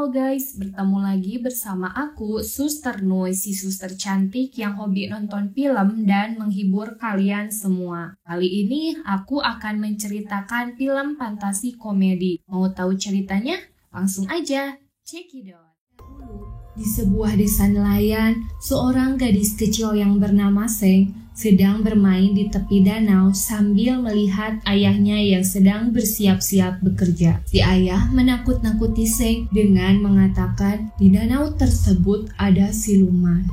Halo guys, bertemu lagi bersama aku, Suster Noi, si suster cantik yang hobi nonton film dan menghibur kalian semua. Kali ini aku akan menceritakan film fantasi komedi. Mau tahu ceritanya? Langsung aja, check it out. Di sebuah desa nelayan, seorang gadis kecil yang bernama Seng sedang bermain di tepi danau sambil melihat ayahnya yang sedang bersiap-siap bekerja. Si ayah menakut-nakuti Seng dengan mengatakan di danau tersebut ada siluman.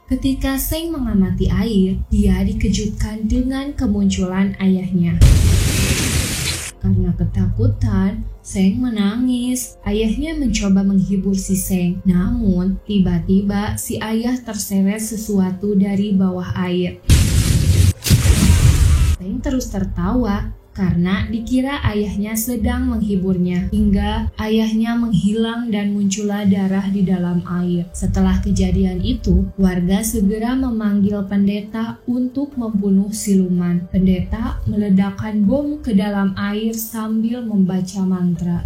Ketika Seng mengamati air, dia dikejutkan dengan kemunculan ayahnya. Karena ketakutan, Seng menangis. Ayahnya mencoba menghibur si Seng, namun tiba-tiba si ayah terseret sesuatu dari bawah air. Seng terus tertawa karena dikira ayahnya sedang menghiburnya, hingga ayahnya menghilang dan muncullah darah di dalam air. Setelah kejadian itu, warga segera memanggil pendeta untuk membunuh siluman. Pendeta meledakkan bom ke dalam air sambil membaca mantra.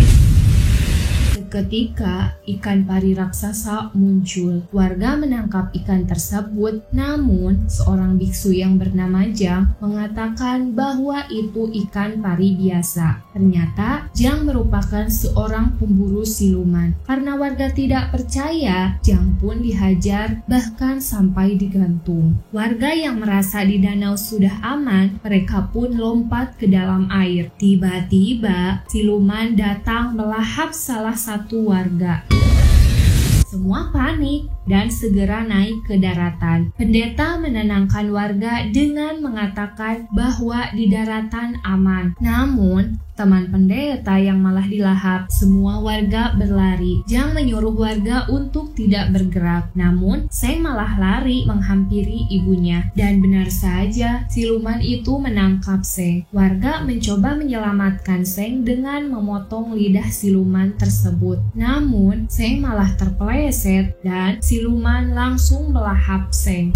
Seketika ikan pari raksasa muncul. Warga menangkap ikan tersebut, namun seorang biksu yang bernama Jang mengatakan bahwa itu ikan pari biasa. Ternyata Jang merupakan seorang pemburu siluman. Karena warga tidak percaya, Jang pun dihajar bahkan sampai digantung. Warga yang merasa di danau sudah aman, mereka pun lompat ke dalam air. Tiba-tiba siluman datang melahap salah satu warga. Semua panik dan segera naik ke daratan. Pendeta menenangkan warga dengan mengatakan bahwa di daratan aman. Namun, teman pendeta yang malah dilahap. Semua warga berlari. Jang menyuruh warga untuk tidak bergerak. Namun, Seng malah lari menghampiri ibunya. Dan benar saja, siluman itu menangkap Seng. Warga mencoba menyelamatkan Seng dengan memotong lidah siluman tersebut. Namun, Seng malah terpeleset dan siluman langsung melahap Seng.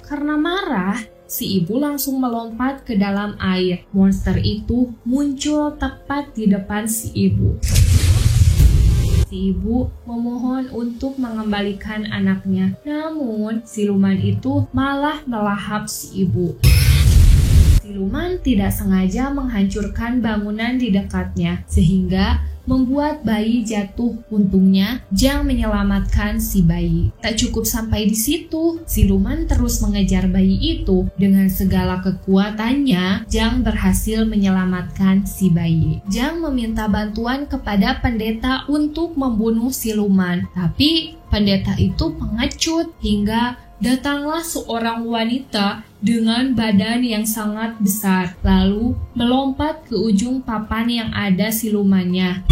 Karena marah, si ibu langsung melompat ke dalam air. Monster itu muncul tepat di depan si ibu. Si ibu memohon untuk mengembalikan anaknya, namun siluman itu malah melahap si ibu. Siluman tidak sengaja menghancurkan bangunan di dekatnya, sehingga membuat bayi jatuh. Untungnya, Jang menyelamatkan si bayi. Tak cukup sampai di situ, siluman terus mengejar bayi itu. Dengan segala kekuatannya, Jang berhasil menyelamatkan si bayi. Jang meminta bantuan kepada pendeta untuk membunuh siluman, tapi pendeta itu pengecut hingga datanglah seorang wanita dengan badan yang sangat besar, lalu melompat ke ujung papan yang ada silumannya.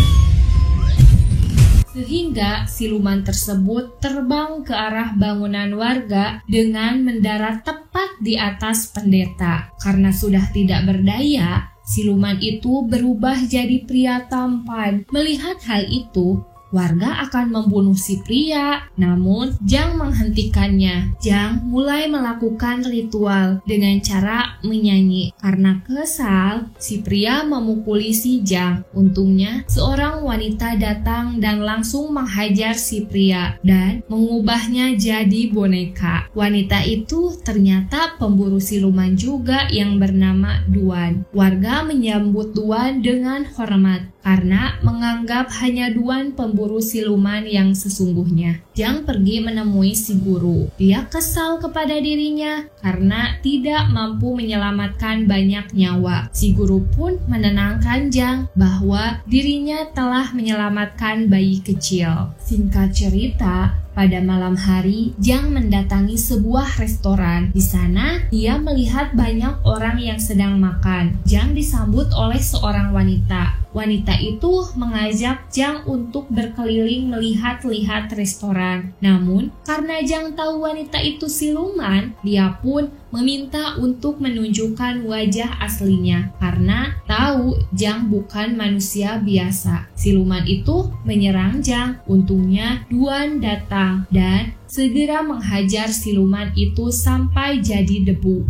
Sehingga siluman tersebut terbang ke arah bangunan warga dengan mendarat tepat di atas pendeta. Karena sudah tidak berdaya, siluman itu berubah jadi pria tampan. Melihat hal itu, warga akan membunuh si pria, namun Jang menghentikannya. Jang mulai melakukan ritual dengan cara menyanyi. Karena kesal, si pria memukuli si Jang. Untungnya, seorang wanita datang dan langsung menghajar si pria dan mengubahnya jadi boneka. Wanita itu ternyata pemburu siluman juga yang bernama Duan. Warga menyambut Duan dengan hormat karena menganggap hanya Duan pemburu siluman yang sesungguhnya. Jang pergi menemui si guru. Dia kesal kepada dirinya karena tidak mampu menyelamatkan banyak nyawa. Si guru pun menenangkan Jang bahwa dirinya telah menyelamatkan bayi kecil. Singkat cerita, pada malam hari, Jang mendatangi sebuah restoran. Di sana, dia melihat banyak orang yang sedang makan. Jang disambut oleh seorang wanita. Wanita itu mengajak Jang untuk berkeliling melihat-lihat restoran. Namun, karena Jang tahu wanita itu siluman, dia pun meminta untuk menunjukkan wajah aslinya karena tahu Jang bukan manusia biasa. Siluman itu menyerang Jang. Untungnya Duan datang dan segera menghajar siluman itu sampai jadi debu.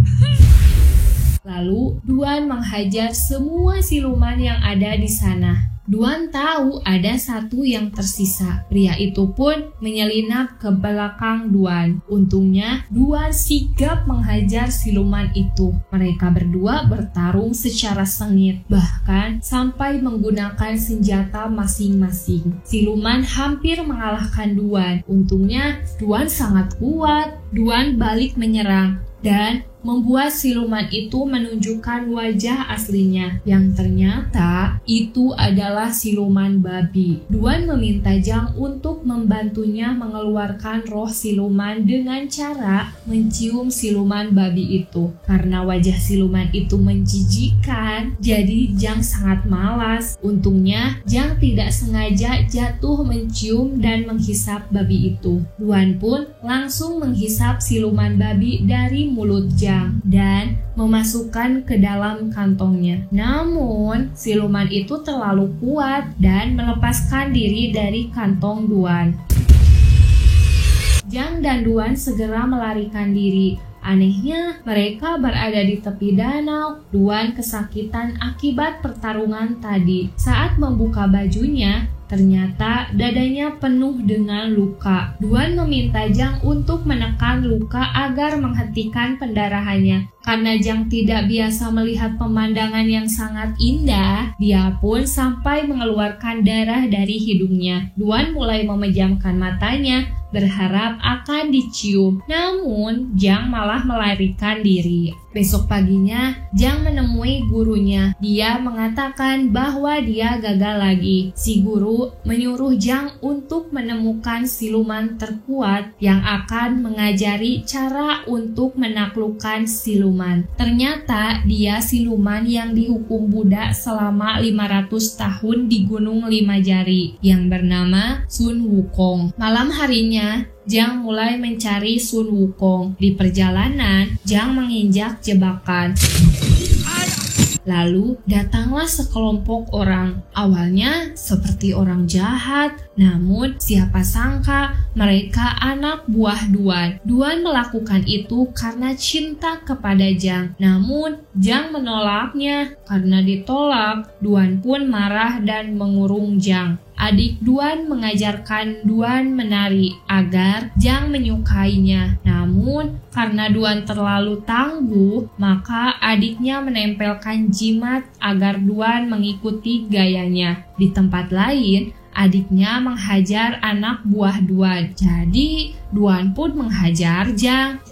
Lalu Duan menghajar semua siluman yang ada di sana. Duan tahu ada satu yang tersisa. Pria itu pun menyelinap ke belakang Duan. Untungnya Duan sigap menghajar siluman itu. Mereka berdua bertarung secara sengit, bahkan sampai menggunakan senjata masing-masing. Siluman hampir mengalahkan Duan. Untungnya Duan sangat kuat. Duan balik menyerang dan membuat siluman itu menunjukkan wajah aslinya, yang ternyata itu adalah siluman babi. Duan meminta Jiang untuk membantunya mengeluarkan roh siluman dengan cara mencium siluman babi itu. Karena wajah siluman itu menjijikan, jadi Jiang sangat malas. Untungnya Jiang tidak sengaja jatuh mencium dan menghisap babi itu. Duan pun langsung menghisap siluman babi dari mulut Jiang dan memasukkan ke dalam kantongnya. Namun, siluman itu terlalu kuat dan melepaskan diri dari kantong Duan. Jiang dan Duan segera melarikan diri. Anehnya, mereka berada di tepi danau. Duan kesakitan akibat pertarungan tadi. Saat membuka bajunya, ternyata dadanya penuh dengan luka. Duan meminta Jiang untuk menekan luka agar menghentikan pendarahannya. Karena Jiang tidak biasa melihat pemandangan yang sangat indah, dia pun sampai mengeluarkan darah dari hidungnya. Duan mulai memejamkan matanya, berharap akan dicium. Namun, Jiang malah melarikan diri. Besok paginya, Jiang menemui gurunya. Dia mengatakan bahwa dia gagal lagi. Si guru menyuruh Jiang untuk menemukan siluman terkuat yang akan mengajari cara untuk menaklukkan siluman. Ternyata dia siluman yang dihukum budak selama 500 tahun di Gunung Lima Jari yang bernama Sun Wukong. Malam harinya, Jiang mulai mencari Sun Wukong. Di perjalanan, Jiang menginjak jebakan. Lalu datanglah sekelompok orang. Awalnya seperti orang jahat, namun siapa sangka mereka anak buah Duan. Duan melakukan itu karena cinta kepada Jiang. Namun Jiang menolaknya. Karena ditolak, Duan pun marah dan mengurung Jiang. Adik Duan mengajarkan Duan menari agar Jiang menyukainya. Namun, karena Duan terlalu tangguh, maka adiknya menempelkan jimat agar Duan mengikuti gayanya. Di tempat lain, adiknya menghajar anak buah Duan. Jadi, Duan pun menghajar Jiang.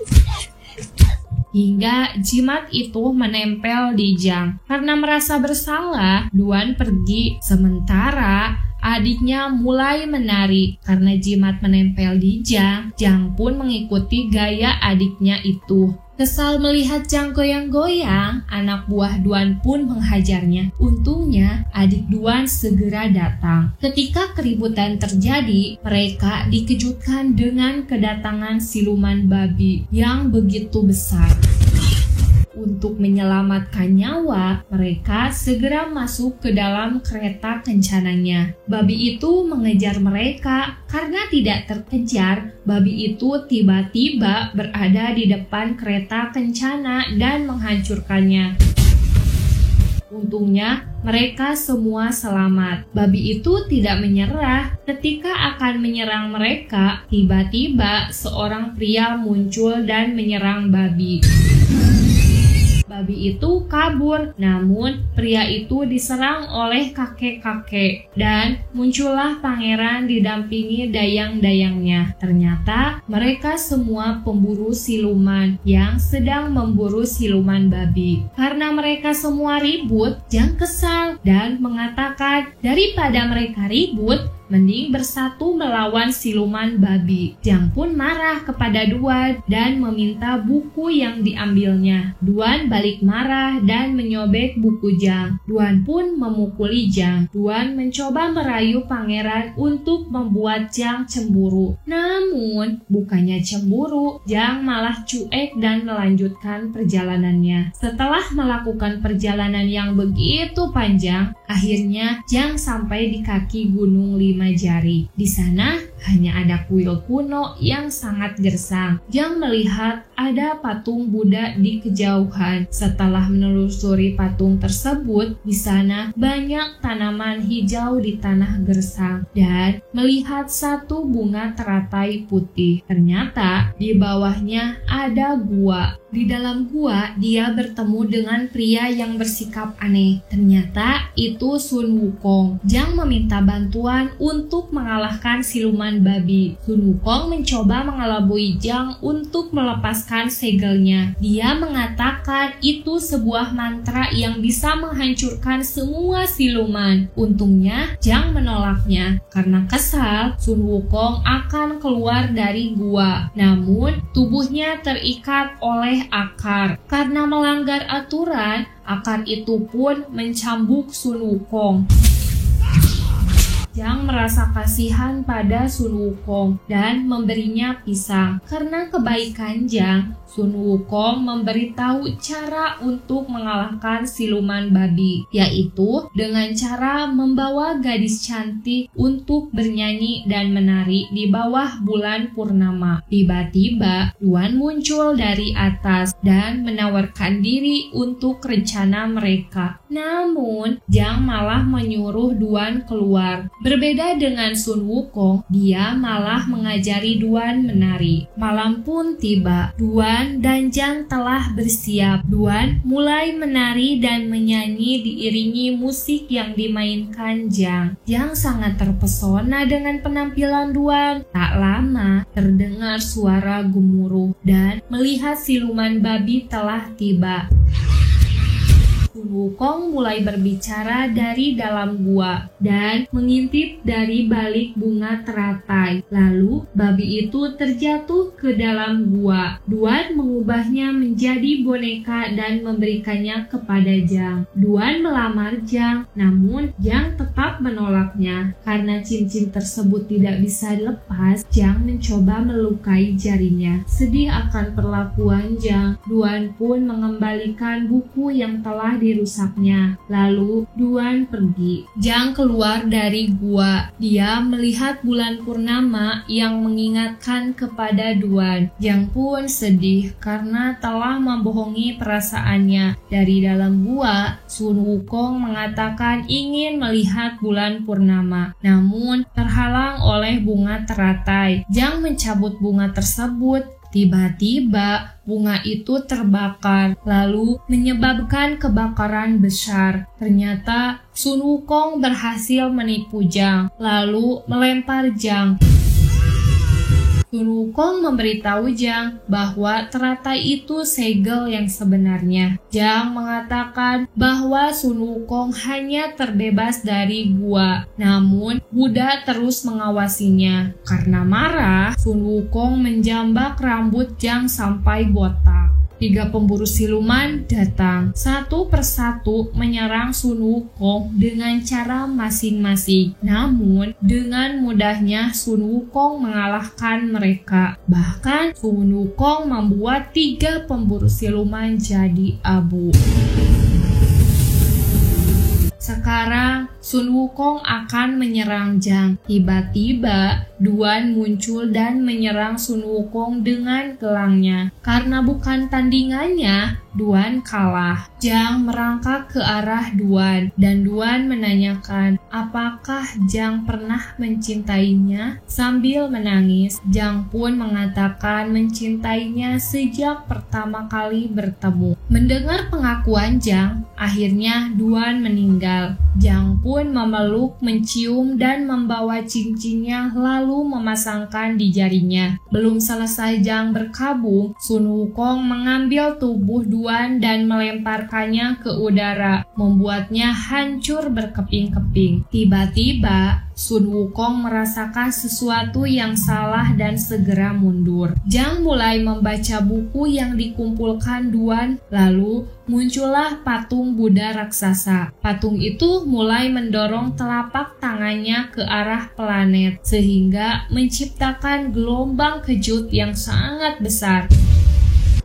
Hingga jimat itu menempel di Jiang. Karena merasa bersalah, Duan pergi. Sementara adiknya mulai menari. Karena jimat menempel di Jiang, Jiang pun mengikuti gaya adiknya itu. Kesal melihat Jiang goyang-goyang, anak buah Duan pun menghajarnya. Untungnya, adik Duan segera datang. Ketika keributan terjadi, mereka dikejutkan dengan kedatangan siluman babi yang begitu besar. Untuk menyelamatkan nyawa, mereka segera masuk ke dalam kereta kencananya. Babi itu mengejar mereka. Karena tidak terkejar, babi itu tiba-tiba berada di depan kereta kencana dan menghancurkannya. Untungnya, mereka semua selamat. Babi itu tidak menyerah. Ketika akan menyerang mereka, tiba-tiba seorang pria muncul dan menyerang babi. Babi itu kabur, namun pria itu diserang oleh kakek-kakek dan muncullah pangeran didampingi dayang-dayangnya. Ternyata mereka semua pemburu siluman yang sedang memburu siluman babi. Karena mereka semua ribut, Jiang kesal dan mengatakan daripada mereka ribut, mending bersatu melawan siluman babi. Jiang pun marah kepada Duan dan meminta buku yang diambilnya. Duan balik marah dan menyobek buku Jiang. Duan pun memukuli Jiang. Duan mencoba merayu pangeran untuk membuat Jiang cemburu. Namun, bukannya cemburu, Jiang malah cuek dan melanjutkan perjalanannya. Setelah melakukan perjalanan yang begitu panjang, akhirnya Jiang sampai di kaki Gunung Lima Jari. Di sana hanya ada kuil kuno yang sangat gersang. Jang melihat ada patung Buddha di kejauhan. Setelah menelusuri patung tersebut, di sana banyak tanaman hijau di tanah gersang dan melihat satu bunga teratai putih. Ternyata di bawahnya ada gua. Di dalam gua, dia bertemu dengan pria yang bersikap aneh. Ternyata itu Sun Wukong. Jang meminta bantuan untuk mengalahkan siluman babi. Sun Wukong mencoba mengelabui Jang untuk melepaskan segelnya. Dia mengatakan itu sebuah mantra yang bisa menghancurkan semua siluman. Untungnya, Jang menolaknya. Karena kesal, Sun Wukong akan keluar dari gua. Namun, tubuhnya terikat oleh akar. Karena melanggar aturan, akar itu pun mencambuk Sun Wukong. Jang merasa kasihan pada Sun Wukong dan memberinya pisang. Karena kebaikan Jang, Sun Wukong memberitahu cara untuk mengalahkan siluman babi, yaitu dengan cara membawa gadis cantik untuk bernyanyi dan menari di bawah bulan purnama. Tiba-tiba, Duan muncul dari atas dan menawarkan diri untuk rencana mereka. Namun, Jang malah menyuruh Duan keluar. Berbeda dengan Sun Wukong, dia malah mengajari Duan menari. Malam pun tiba. Duan dan Jang telah bersiap. Duan mulai menari dan menyanyi diiringi musik yang dimainkan Jang. Jang sangat terpesona dengan penampilan Duan. Tak lama, terdengar suara gemuruh dan melihat siluman babi telah tiba. Sun Wukong mulai berbicara dari dalam gua dan mengintip dari balik bunga teratai. Lalu babi itu terjatuh ke dalam gua. Duan mengubahnya menjadi boneka dan memberikannya kepada Jang. Duan melamar Jang, namun Jang tetap menolaknya. Karena cincin tersebut tidak bisa dilepas, Jang mencoba melukai jarinya. Sedih akan perlakuan Jang, Duan pun mengembalikan buku yang telah dirusaknya. Lalu Duan pergi. Jang keluar dari gua. Dia melihat bulan purnama yang mengingatkan kepada Duan. Jang pun sedih karena telah membohongi perasaannya. Dari dalam gua, Sun Wukong mengatakan ingin melihat bulan purnama, namun terhalang oleh bunga teratai. Jang mencabut bunga tersebut. Tiba-tiba bunga itu terbakar, lalu menyebabkan kebakaran besar. Ternyata Sun Wukong berhasil menipu Jang, lalu melempar Jang. Sun Wukong memberitahu Jang bahwa teratai itu segel yang sebenarnya. Jang mengatakan bahwa Sun Wukong hanya terbebas dari gua, namun Buddha terus mengawasinya. Karena marah, Sun Wukong menjambak rambut Jang sampai botak. 3 pemburu siluman datang satu persatu menyerang Sun Wukong dengan cara masing-masing. Namun dengan mudahnya Sun Wukong mengalahkan mereka. Bahkan Sun Wukong membuat 3 pemburu siluman jadi abu. Sekarang Sun Wukong akan menyerang Jang. Tiba-tiba Duan muncul dan menyerang Sun Wukong dengan gelangnya. Karena bukan tandingannya, Duan kalah. Jang merangkak ke arah Duan dan Duan menanyakan apakah Jang pernah mencintainya. Sambil menangis, Jang pun mengatakan mencintainya sejak pertama kali bertemu. Mendengar pengakuan Jang, akhirnya Duan meninggal. Jang pun memeluk, mencium, dan membawa cincinnya lalu memasangkan di jarinya. Belum selesai Jang berkabung, Sun Wukong mengambil tubuh Duan dan melemparkannya ke udara, membuatnya hancur berkeping-keping. Tiba-tiba, Sun Wukong merasakan sesuatu yang salah dan segera mundur. Jang mulai membaca buku yang dikumpulkan Duan, lalu muncullah patung Buddha raksasa. Patung itu mulai mendorong telapak tangannya ke arah planet, sehingga menciptakan gelombang kejut yang sangat besar.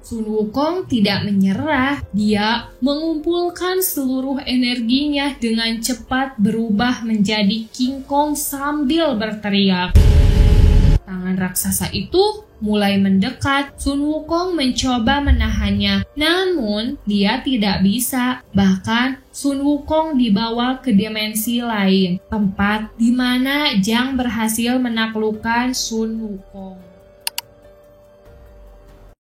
Sun Wukong tidak menyerah. Dia mengumpulkan seluruh energinya dengan cepat berubah menjadi King Kong sambil berteriak. Tangan raksasa itu mulai mendekat. Sun Wukong mencoba menahannya, namun dia tidak bisa. Bahkan Sun Wukong dibawa ke dimensi lain, tempat di mana Zhang berhasil menaklukkan Sun Wukong.